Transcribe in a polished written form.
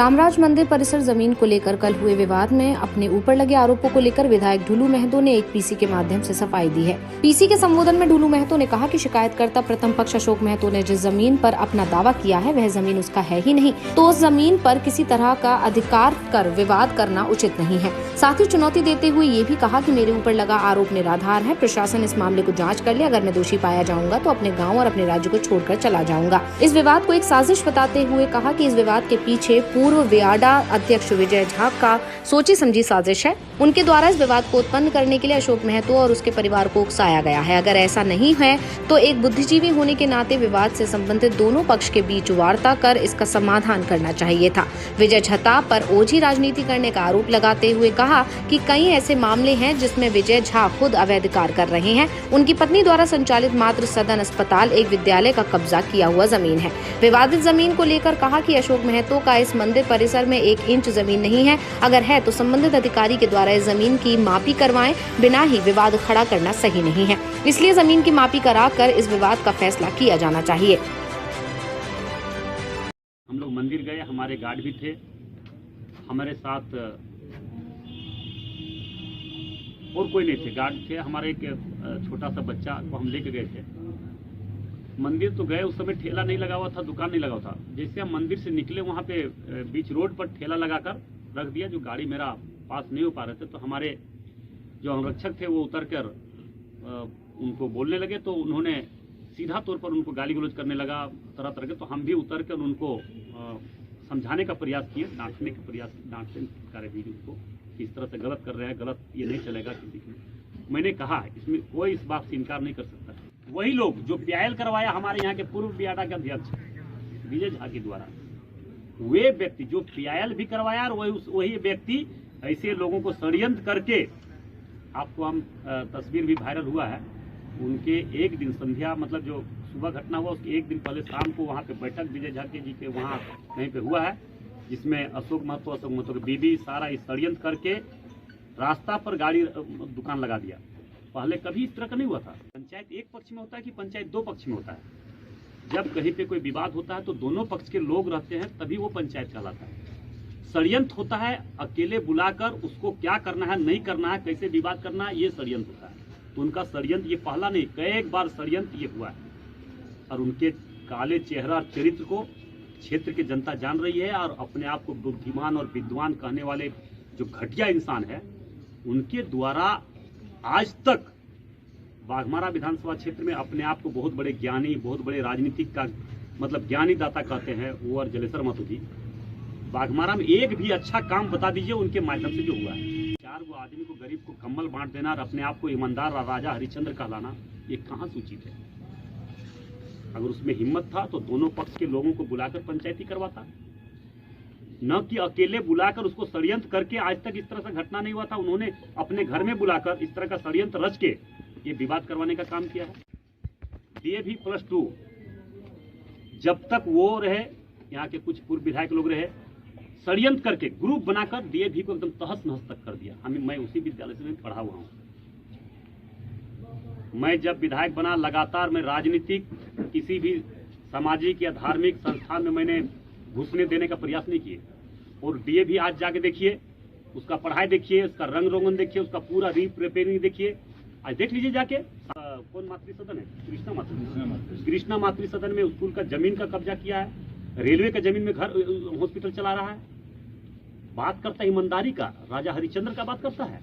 रामराज मंदिर परिसर जमीन को लेकर कल हुए विवाद में अपने ऊपर लगे आरोपों को लेकर विधायक ढुलू महतो ने एक पीसी के माध्यम से सफाई दी है। पीसी के संबोधन में ढुलू महतो ने कहा कि शिकायतकर्ता प्रथम पक्ष अशोक महतो ने जिस जमीन पर अपना दावा किया है वह जमीन उसका है ही नहीं, तो उस जमीन पर किसी तरह का अधिकार कर विवाद करना उचित नहीं है। साथ ही चुनौती देते हुए ये भी कहा कि मेरे ऊपर लगा आरोप निराधार है, प्रशासन इस मामले को जाँच कर ले, अगर मैं दोषी पाया जाऊंगा तो अपने गाँव और अपने राज्य को छोड़कर चला जाऊंगा। इस विवाद को एक साजिश बताते हुए कहा कि इस विवाद के पीछे पूर्व वियाडा अध्यक्ष विजय झा का सोची समझी साजिश है। उनके द्वारा इस विवाद को उत्पन्न करने के लिए अशोक महतो और उसके परिवार को उकसाया गया है। अगर ऐसा नहीं है तो एक बुद्धिजीवी होने के नाते विवाद से संबंधित दोनों पक्ष के बीच वार्ता कर इसका समाधान करना चाहिए था। विजय झा पर ओझी राजनीति करने का आरोप लगाते हुए कहा कि कई ऐसे मामले हैं जिसमें विजय झा खुद अवैध कार्य कर रहे हैं। उनकी पत्नी द्वारा संचालित मातृ सदन अस्पताल एक विद्यालय का कब्जा किया हुआ जमीन है। विवादित जमीन को लेकर कहा कि अशोक महतो का इस मंदिर परिसर में 1 इंच जमीन नहीं है, अगर है तो संबंधित अधिकारी के द्वारा इस जमीन की मापी करवाएं, बिना ही विवाद खड़ा करना सही नहीं है। इसलिए जमीन की मापी कराकर इस विवाद का फैसला किया जाना चाहिए। हम लोग मंदिर गए, हमारे गार्ड भी थे, हमारे साथ और कोई नहीं थे, गार्ड थे, हमारे एक छोटा सा बच्चा को हम लेके गए थे। मंदिर तो गए, उस समय ठेला नहीं लगा हुआ था, दुकान नहीं लगा हुआ था। जैसे हम मंदिर से निकले वहाँ पे बीच रोड पर ठेला लगाकर रख दिया, जो गाड़ी मेरा पास नहीं हो पा रहे थे, तो हमारे जो अंगरक्षक थे वो उतर कर उनको बोलने लगे, तो उन्होंने सीधा तौर पर उनको गाली गलौज करने लगा तरह तरह के। तो हम भी उतर कर उनको समझाने का प्रयास किए, डांटने का प्रयास, डांटने कार्य भी उनको कि इस तरह से गलत कर रहे हैं, गलत ये नहीं चलेगा किसी को। मैंने कहा इसमें कोई इस बात से इनकार नहीं कर सकता। वही लोग जो पीआईएल करवाया हमारे यहाँ के पूर्व वियाडा के अध्यक्ष विजय झा के द्वारा, वे व्यक्ति जो पीआईएल भी करवाया और वही व्यक्ति ऐसे लोगों को षड्यंत्र करके, आपको हम तस्वीर भी वायरल हुआ है, उनके एक दिन संध्या मतलब जो सुबह घटना हुआ उसके एक दिन पहले शाम को वहाँ पे बैठक विजय झा जी के वहाँ कहीं पे हुआ है, जिसमें अशोक महतो की बीबी सारा इस षड्यंत्र करके रास्ता पर गाड़ी दुकान लगा दिया। पहले कभी इस तरह का नहीं हुआ था। पंचायत एक पक्ष में होता है कि पंचायत 2 पक्ष में होता है? जब कहीं पे कोई विवाद होता है तो दोनों पक्ष के लोग रहते हैं, तभी वो पंचायत कहलाता है। षड्यंत्र होता है अकेले बुलाकर उसको क्या करना है, नहीं करना है, कैसे विवाद करना है, ये षड्यंत्र होता है। तो उनका षड्यंत्र ये पहला नहीं, कई बार षड्यंत्र ये हुआ है। और उनके काले चेहरा और चरित्र को क्षेत्र की जनता जान रही है, और अपने आप को बुद्धिमान और विद्वान कहने वाले जो घटिया इंसान है, उनके द्वारा आज तक बाघमारा विधानसभा क्षेत्र में अपने आप को बहुत बड़े ज्ञानी, बहुत बड़े राजनीतिक का मतलब ज्ञानी दाता कहते हैं वो और जलेसर महतो जी। बाघमारा में एक भी अच्छा काम बता दीजिए उनके माध्यम से जो हुआ है। 4 गो आदमी को, गरीब को कंबल बांट देना और अपने आप को ईमानदार राजा हरिश्चंद्र कहलाना, ये कहाँ सूचित है? अगर उसमें हिम्मत था तो दोनों पक्ष के लोगों को बुलाकर पंचायती करवाता, न कि अकेले बुलाकर उसको षड्यंत्र करके। आज तक इस तरह से घटना नहीं हुआ था। उन्होंने अपने घर में बुलाकर इस तरह का षड्यंत्र रच के ये विवाद करवाने का काम किया है। DAV +2 जब तक वो रहे, यहाँ के कुछ पूर्व विधायक लोग रहे, षड्यंत्र करके ग्रुप बनाकर DAV को एकदम तहस नहस तक कर दिया। मैं उसी विद्यालय से पढ़ा हुआ हूँ। मैं जब विधायक बना, लगातार मैं राजनीतिक किसी भी सामाजिक या धार्मिक संस्थान में मैंने घुसने देने का प्रयास नहीं किए। और DAV आज जाके देखिए, उसका पढ़ाई देखिए, उसका रंग रोगन देखिए, उसका पूरा रिपेयरिंग देखिए, आज देख लीजिए जाके। कौन मातृ सदन है? कृष्णा मातृ सदन में स्कूल का जमीन का कब्जा किया है, रेलवे का जमीन में घर हॉस्पिटल चला रहा है। बात करता है ईमानदारी का, राजा हरिश्चंद्र का बात करता है।